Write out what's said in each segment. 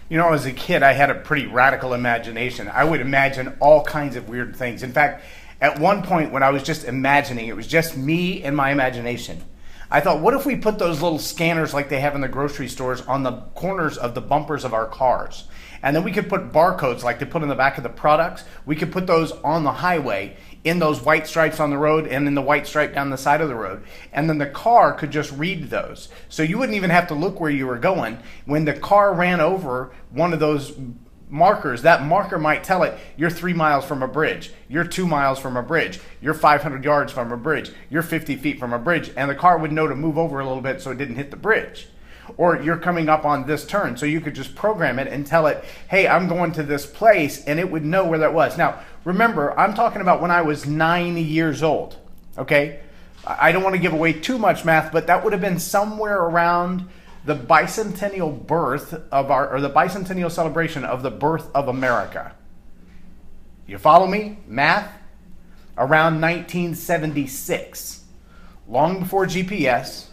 You know, as a kid, I had a pretty radical imagination. I would imagine all kinds of weird things. In fact, at one point when I was just imagining, it was just me and my imagination. I thought, what if we put those little scanners like they have in the grocery stores on the corners of the bumpers of our cars? And then we could put barcodes like they put in the back of the products. We could put those on the highway in those white stripes on the road and in the white stripe down the side of the road. And then the car could just read those. So you wouldn't even have to look where you were going. When the car ran over one of those markers, that marker might tell it, you're 3 miles from a bridge, you're 2 miles from a bridge, you're 500 yards from a bridge, you're 50 feet from a bridge, and the car would know to move over a little bit so it didn't hit the bridge. Or you're coming up on this turn, so you could just program it and tell it, hey, I'm going to this place, and it would know where that was. Now, remember, I'm talking about when I was 9 years old, okay? I don't want to give away too much math, but that would have been somewhere around the bicentennial birth of or the bicentennial celebration of the birth of America. You follow me? Math? Around 1976. Long before GPS,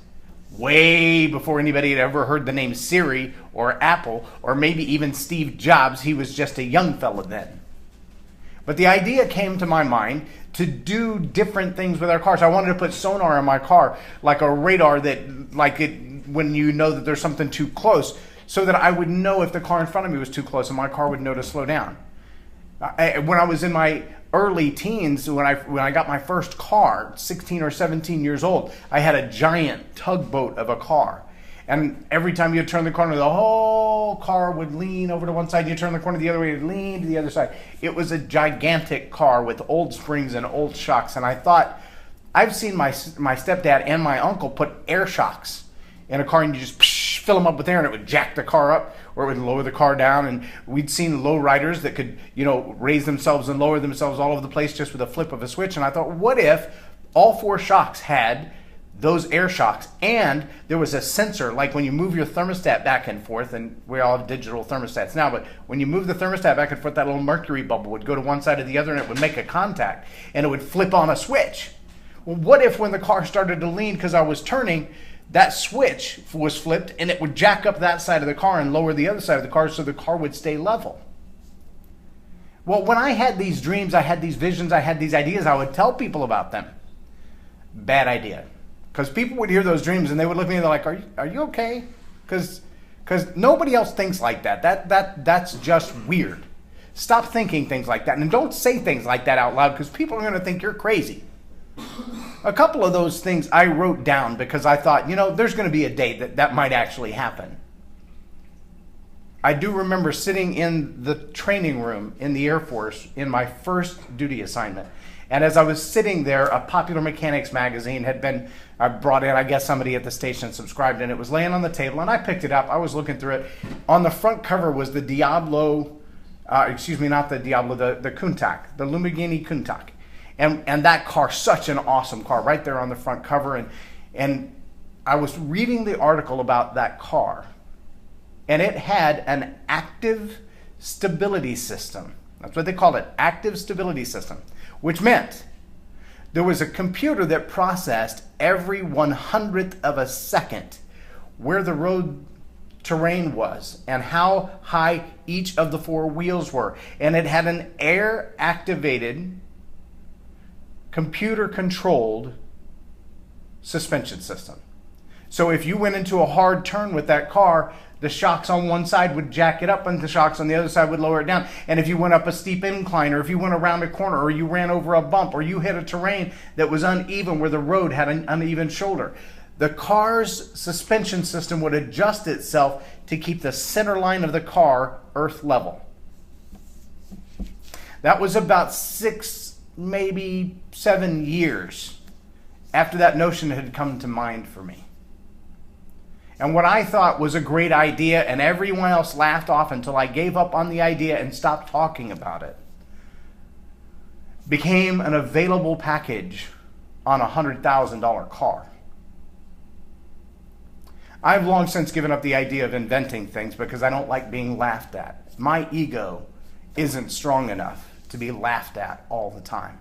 way before anybody had ever heard the name Siri or Apple or maybe even Steve Jobs. He was just a young fella then. But the idea came to my mind to do different things with our cars. I wanted to put sonar in my car, like a radar that, like it, when you know that there's something too close, so that I would know if the car in front of me was too close and my car would know to slow down. When I was in my early teens, when I got my first car, 16 or 17 years old, I had a giant tugboat of a car. And every time you turn the corner, the whole car would lean over to one side. You turn the corner the other way, it would lean to the other side. It was a gigantic car with old springs and old shocks. And I thought, I've seen my stepdad and my uncle put air shocks in a car, and you just fill them up with air, and it would jack the car up, or it would lower the car down. And we'd seen low riders that could, raise themselves and lower themselves all over the place just with a flip of a switch. And I thought, what if all 4 shocks had those air shocks, and there was a sensor, like when you move your thermostat back and forth, and we all have digital thermostats now, but when you move the thermostat back and forth, that little mercury bubble would go to one side or the other, and it would make a contact, and it would flip on a switch. Well, what if when the car started to lean because I was turning, that switch was flipped, and it would jack up that side of the car and lower the other side of the car so the car would stay level? Well, when I had these dreams, I had these visions, I had these ideas, I would tell people about them. Bad idea. Because people would hear those dreams and they would look at me and they're like, are you okay? Because nobody else thinks like that. That's just weird. Stop thinking things like that. And don't say things like that out loud, because people are going to think you're crazy. A couple of those things I wrote down because I thought, there's going to be a day that might actually happen. I do remember sitting in the training room in the Air Force in my first duty assignment. And as I was sitting there, a Popular Mechanics magazine had been brought in. I guess somebody at the station subscribed, and it was laying on the table, and I picked it up. I was looking through it. On the front cover was the Diablo, not the Diablo, the Countach, the Lamborghini Countach. And that car, such an awesome car, right there on the front cover. And I was reading the article about that car, and it had an active stability system. That's what they called it, active stability system, which meant there was a computer that processed every 100th of a second where the road terrain was and how high each of the 4 wheels were. And it had an air-activated, computer-controlled suspension system. So if you went into a hard turn with that car, the shocks on one side would jack it up and the shocks on the other side would lower it down. And if you went up a steep incline, or if you went around a corner, or you ran over a bump, or you hit a terrain that was uneven where the road had an uneven shoulder, the car's suspension system would adjust itself to keep the center line of the car earth level. That was about 6, maybe 7 years after that notion had come to mind for me. And what I thought was a great idea, and everyone else laughed off until I gave up on the idea and stopped talking about it, became an available package on a $100,000 car. I've long since given up the idea of inventing things because I don't like being laughed at. My ego isn't strong enough to be laughed at all the time.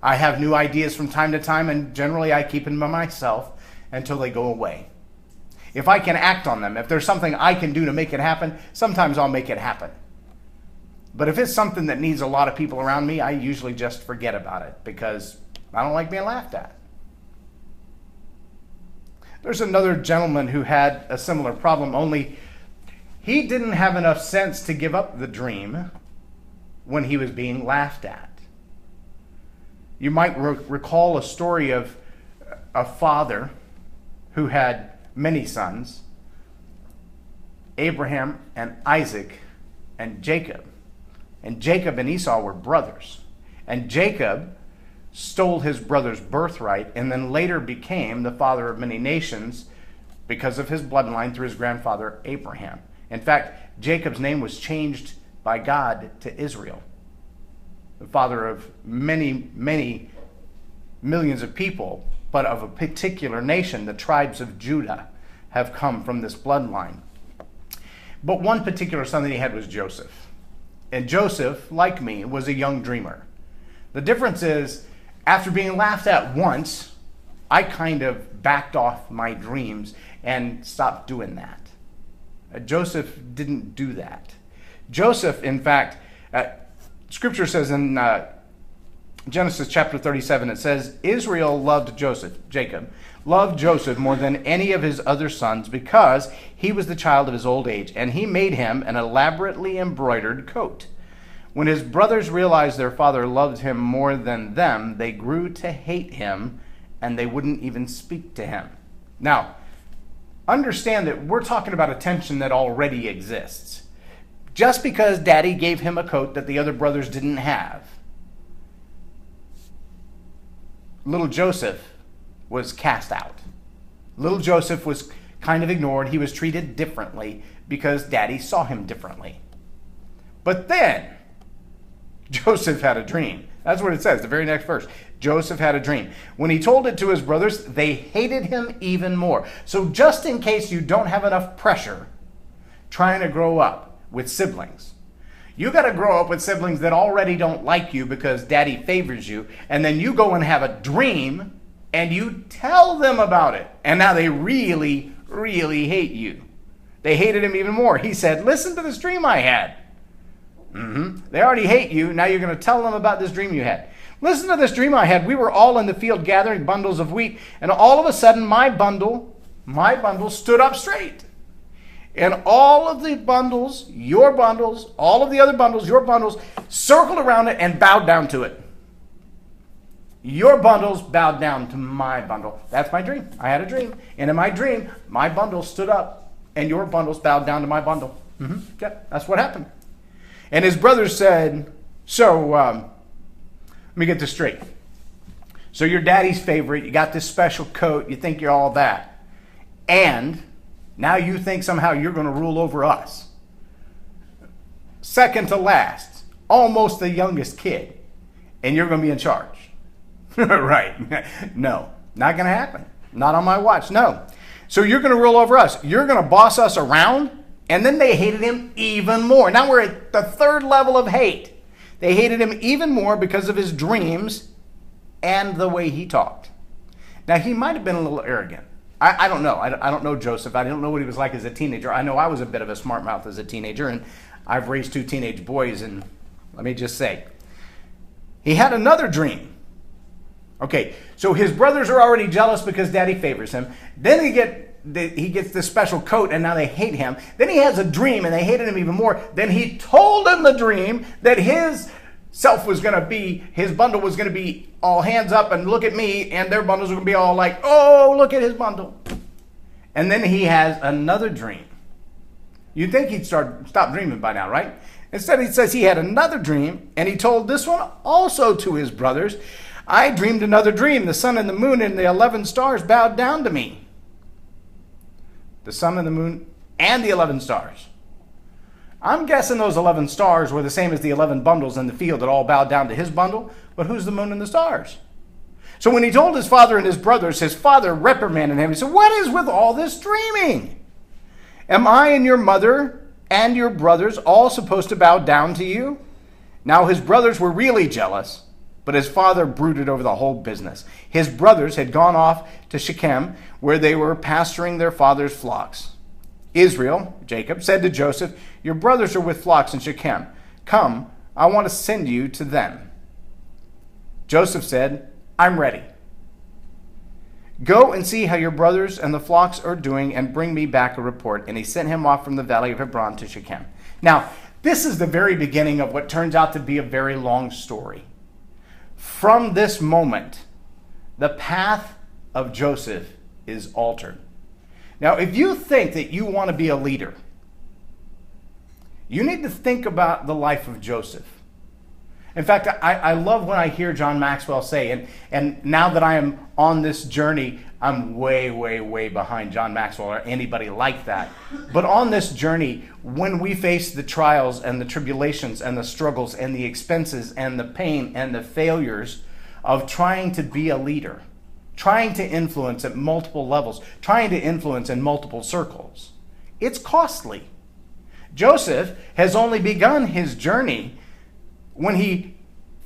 I have new ideas from time to time, and generally I keep them to myself until they go away. If I can act on them, if there's something I can do to make it happen, sometimes I'll make it happen. But if it's something that needs a lot of people around me, I usually just forget about it because I don't like being laughed at. There's another gentleman who had a similar problem, only he didn't have enough sense to give up the dream when he was being laughed at. You might recall a story of a father who had many sons, Abraham and Isaac and Jacob. And Jacob and Esau were brothers. And Jacob stole his brother's birthright and then later became the father of many nations because of his bloodline through his grandfather Abraham. In fact, Jacob's name was changed by God to Israel, the father of many, many millions of people, but of a particular nation. The tribes of Judah have come from this bloodline. But one particular son that he had was Joseph. And Joseph, like me, was a young dreamer. The difference is, after being laughed at once, I kind of backed off my dreams and stopped doing that. Joseph didn't do that. Joseph, in fact, Scripture says in Genesis chapter 37, it says, Israel loved Joseph, Jacob, loved Joseph more than any of his other sons because he was the child of his old age, and he made him an elaborately embroidered coat. When his brothers realized their father loved him more than them, they grew to hate him, and they wouldn't even speak to him. Now, understand that we're talking about a tension that already exists. Just because Daddy gave him a coat that the other brothers didn't have, little Joseph was cast out. Little Joseph was kind of ignored. He was treated differently because Daddy saw him differently. But then, Joseph had a dream. That's what it says, the very next verse. Joseph had a dream. When he told it to his brothers, they hated him even more. So just in case you don't have enough pressure trying to grow up with siblings, you got to grow up with siblings that already don't like you because Daddy favors you, and then you go and have a dream and you tell them about it. And now they really, really hate you. They hated him even more. He said, listen to this dream I had. They already hate you. Now you're going to tell them about this dream you had. Listen to this dream I had. We were all in the field gathering bundles of wheat, and all of a sudden my bundle stood up straight. And all of the bundles, your bundles, all of the other bundles, your bundles, circled around it and bowed down to it. Your bundles bowed down to my bundle. That's my dream. I had a dream. And in my dream, my bundle stood up and your bundles bowed down to my bundle. Yeah, that's what happened. And his brothers said, so, let me get this straight. So you're Daddy's favorite. You got this special coat. You think you're all that. And now you think somehow you're going to rule over us. Second to last, almost the youngest kid. And you're going to be in charge. Right. No, not going to happen. Not on my watch. No. So you're going to rule over us. You're going to boss us around. And then they hated him even more. Now we're at the third level of hate. They hated him even more because of his dreams and the way he talked. Now he might have been a little arrogant. I don't know. I don't know Joseph. I don't know what he was like as a teenager. I know I was a bit of a smart mouth as a teenager, and I've raised 2 teenage boys, and let me just say, he had another dream. Okay, so his brothers are already jealous because Daddy favors him. Then he gets this special coat, and now they hate him. Then he has a dream, and they hated him even more. Then he told them the dream that his self was going to be, his bundle was going to be all hands up and look at me, and their bundles were going to be all like, oh, look at his bundle. And then he has another dream. You'd think he'd stop dreaming by now, right? Instead, he says he had another dream, and he told this one also to his brothers. I dreamed another dream. The sun and the moon and the 11 stars bowed down to me. The sun and the moon and the 11 stars. I'm guessing those 11 stars were the same as the 11 bundles in the field that all bowed down to his bundle. But who's the moon and the stars? So when he told his father and his brothers, his father reprimanded him. He said, what is with all this dreaming? Am I and your mother and your brothers all supposed to bow down to you? Now his brothers were really jealous, but his father brooded over the whole business. His brothers had gone off to Shechem, where they were pasturing their father's flocks. Israel, Jacob, said to Joseph, "Your brothers are with flocks in Shechem. Come, I want to send you to them." Joseph said, "I'm ready. Go and see how your brothers and the flocks are doing and bring me back a report." And he sent him off from the valley of Hebron to Shechem. Now, this is the very beginning of what turns out to be a very long story. From this moment, the path of Joseph is altered. Now, if you think that you want to be a leader, you need to think about the life of Joseph. In fact, I love when I hear John Maxwell say, and now that I am on this journey, I'm way, way, way behind John Maxwell or anybody like that. But on this journey, when we face the trials and the tribulations and the struggles and the expenses and the pain and the failures of trying to be a leader, trying to influence at multiple levels, trying to influence in multiple circles, it's costly. Joseph has only begun his journey when he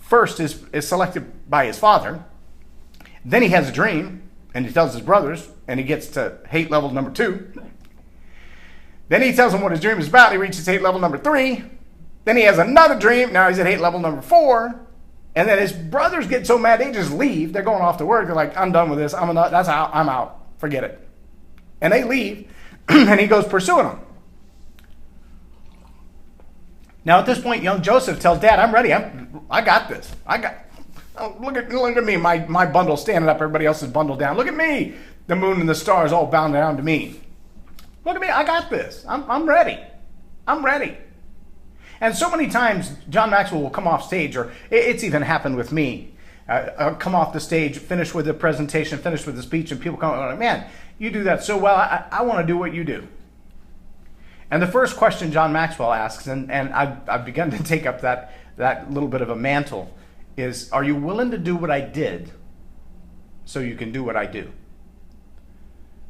first is selected by his father. Then he has a dream, and he tells his brothers, and he gets to hate level number 2. Then he tells them what his dream is about. He reaches hate level number 3. Then he has another dream. Now he's at hate level number 4. And then his brothers get so mad, they just leave. They're going off to work. They're like, "I'm done with this. That's out. I'm out. Forget it." And they leave, and he goes pursuing them. Now, at this point, young Joseph tells Dad, "I'm ready. I got this. Look at me. My bundle's standing up. Everybody else is bundled down. Look at me. The moon and the stars all bound down to me. Look at me. I got this. I'm ready. I'm ready." And so many times, John Maxwell will come off stage, or it's even happened with me. I'll come off the stage, finish with a presentation, finish with a speech, and people come and like, "Man, you do that so well. I want to do what you do." And the first question John Maxwell asks, and I've begun to take up that little bit of a mantle, is, "Are you willing to do what I did so you can do what I do?"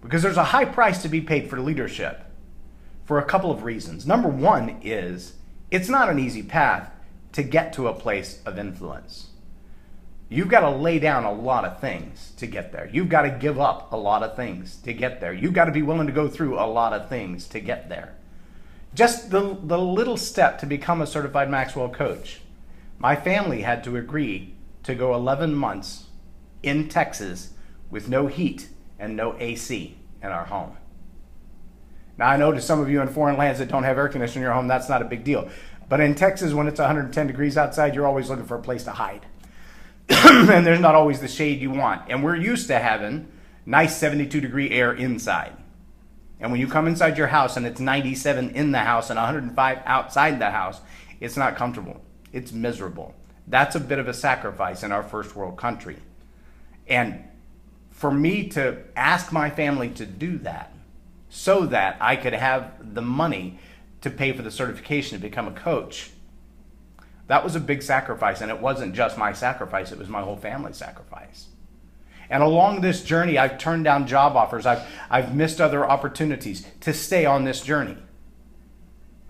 Because there's a high price to be paid for leadership for a couple of reasons. Number one is it's not an easy path to get to a place of influence. You've got to lay down a lot of things to get there. You've got to give up a lot of things to get there. You've got to be willing to go through a lot of things to get there. Just the little step to become a certified Maxwell coach. My family had to agree to go 11 months in Texas with no heat and no AC in our home. Now, I know to some of you in foreign lands that don't have air conditioning in your home, that's not a big deal. But in Texas, when it's 110 degrees outside, you're always looking for a place to hide. And there's not always the shade you want. And we're used to having nice 72-degree air inside. And when you come inside your house and it's 97 in the house and 105 outside the house, it's not comfortable. It's miserable. That's a bit of a sacrifice in our first world country. And for me to ask my family to do that so that I could have the money to pay for the certification to become a coach, that was a big sacrifice. And it wasn't just my sacrifice, it was my whole family's sacrifice. And along this journey, I've turned down job offers. I've missed other opportunities to stay on this journey.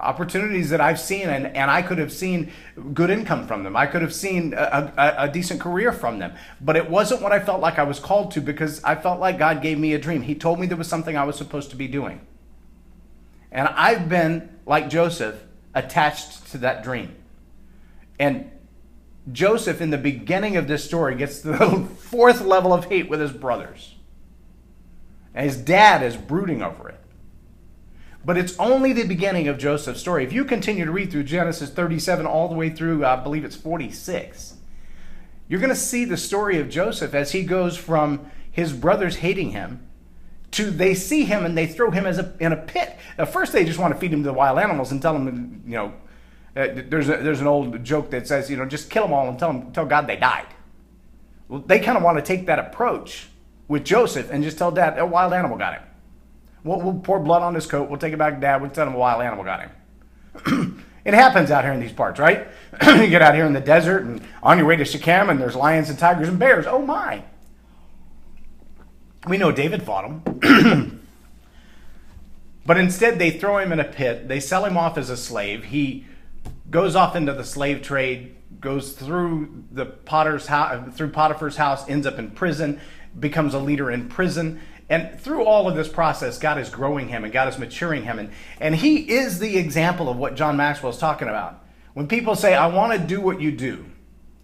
Opportunities that I've seen, and I could have seen good income from them. I could have seen a decent career from them. But it wasn't what I felt like I was called to, because I felt like God gave me a dream. He told me there was something I was supposed to be doing. And I've been, like Joseph, attached to that dream. And Joseph, in the beginning of this story, gets the 4th level of hate with his brothers. And his dad is brooding over it. But it's only the beginning of Joseph's story. If you continue to read through Genesis 37 all the way through, I believe it's 46, you're going to see the story of Joseph as he goes from his brothers hating him to they see him and they throw him in a pit. At first, they just want to feed him to the wild animals and tell him, there's an old joke that says, just kill them all and tell God they died. Well, they kind of want to take that approach with Joseph and just tell Dad, a wild animal got him. We'll pour blood on his coat. We'll take it back to Dad. We'll tell him a wild animal got him. It happens out here in these parts, right? You get out here in the desert and on your way to Shechem and there's lions and tigers and bears. Oh my. We know David fought them. But instead they throw him in a pit. They sell him off as a slave. He goes off into the slave trade, goes through the potter's house, through Potiphar's house, ends up in prison, becomes a leader in prison. And through all of this process, God is growing him and God is maturing him. And he is the example of what John Maxwell is talking about. When people say, I want to do what you do,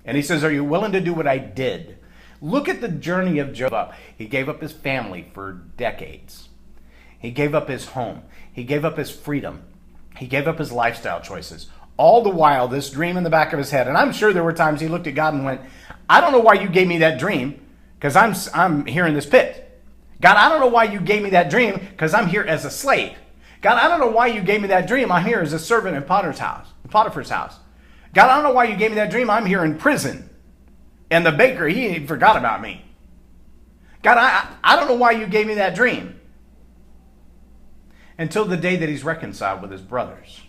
and he says, are you willing to do what I did? Look at the journey of Job. He gave up his family for decades. He gave up his home. He gave up his freedom. He gave up his lifestyle choices. All the while, this dream in the back of his head. And I'm sure there were times he looked at God and went, I don't know why you gave me that dream, because I'm here in this pit. God, I don't know why you gave me that dream, because I'm here as a slave. God, I don't know why you gave me that dream. I'm here as a servant in Potiphar's house. God, I don't know why you gave me that dream. I'm here in prison. And the baker, he forgot about me. God, I don't know why you gave me that dream. Until the day that he's reconciled with his brothers.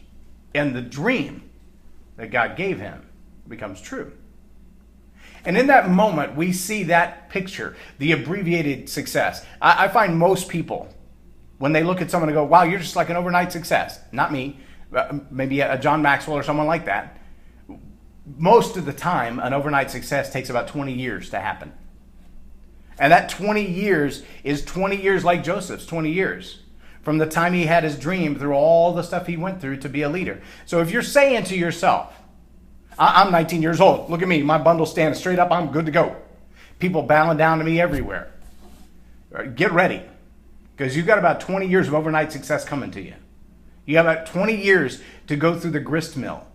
And the dream that God gave him becomes true. And in that moment, we see that picture, the abbreviated success. I find most people, when they look at someone and go, wow, you're just like an overnight success. Not me, maybe a John Maxwell or someone like that. Most of the time, an overnight success takes about 20 years to happen. And that 20 years is 20 years like Joseph's 20 years. From the time he had his dream through all the stuff he went through to be a leader. So if you're saying to yourself, I'm 19 years old. Look at me. My bundle's standing straight up. I'm good to go. People bowing down to me everywhere. Get ready. Because you've got about 20 years of overnight success coming to you. You got about 20 years to go through the grist mill.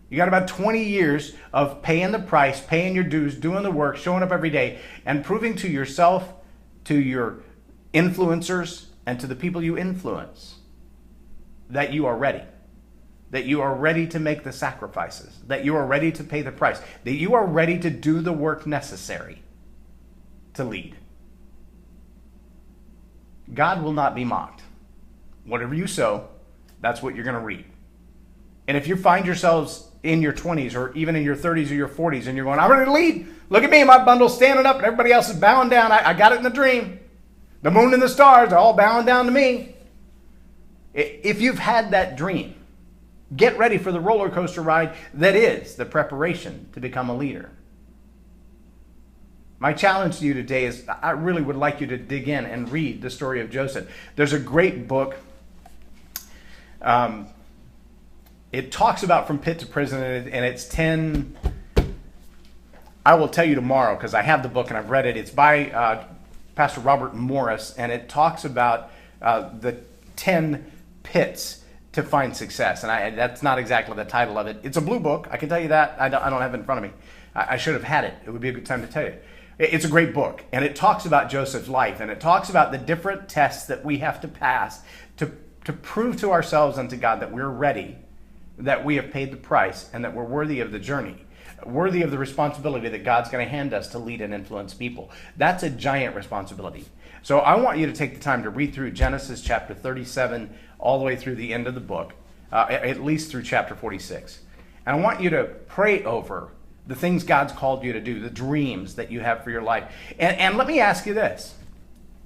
You got about 20 years of paying the price, paying your dues, doing the work, showing up every day, and proving to yourself, to your influencers, and to the people you influence that you are ready. That you are ready to make the sacrifices. That you are ready to pay the price. That you are ready to do the work necessary to lead. God will not be mocked. Whatever you sow, that's what you're going to reap. And if you find yourselves in your 20s or even in your 30s or your 40s and you're going, I'm ready to lead. Look at me, my bundle's standing up and everybody else is bowing down. I got it in the dream. The moon and the stars are all bowing down to me. If you've had that dream, get ready for the roller coaster ride that is the preparation to become a leader. My challenge to you today is I really would like you to dig in and read the story of Joseph. There's a great book. It talks about from pit to prison, and it's 10. I will tell you tomorrow because I have the book and I've read it. It's by Pastor Robert Morris, and it talks about the 10 pits to find success. And that's not exactly the title of it. It's a blue book. I can tell you that. I don't have it in front of me. I should have had it. It would be a good time to tell you. It's a great book, and it talks about Joseph's life, and it talks about the different tests that we have to pass to prove to ourselves and to God that we're ready, that we have paid the price, and that we're worthy of the journey, worthy of the responsibility that God's going to hand us to lead and influence people. That's a giant responsibility. So I want you to take the time to read through Genesis chapter 37 all the way through the end of the book, at least through chapter 46. And I want you to pray over the things God's called you to do, the dreams that you have for your life. And let me ask you this.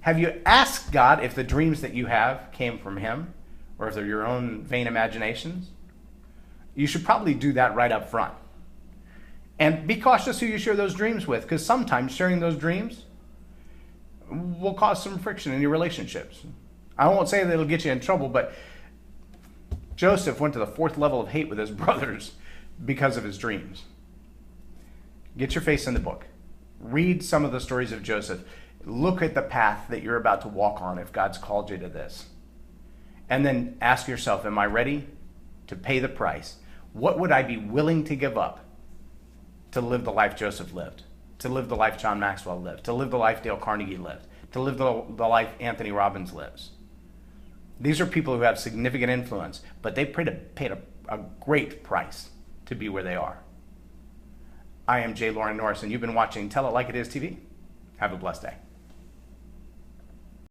Have you asked God if the dreams that you have came from Him or if they're your own vain imaginations? You should probably do that right up front. And be cautious who you share those dreams with, because sometimes sharing those dreams will cause some friction in your relationships. I won't say that it'll get you in trouble, but Joseph went to the 4th level of hate with his brothers because of his dreams. Get your face in the book. Read some of the stories of Joseph. Look at the path that you're about to walk on if God's called you to this. And then ask yourself, am I ready to pay the price? What would I be willing to give up to live the life Joseph lived, to live the life John Maxwell lived, to live the life Dale Carnegie lived, to live the life Anthony Robbins lives? These are people who have significant influence, but they paid a great price to be where they are. I am J Loren Norris, and you've been watching Tell It Like It Is TV. Have a blessed day.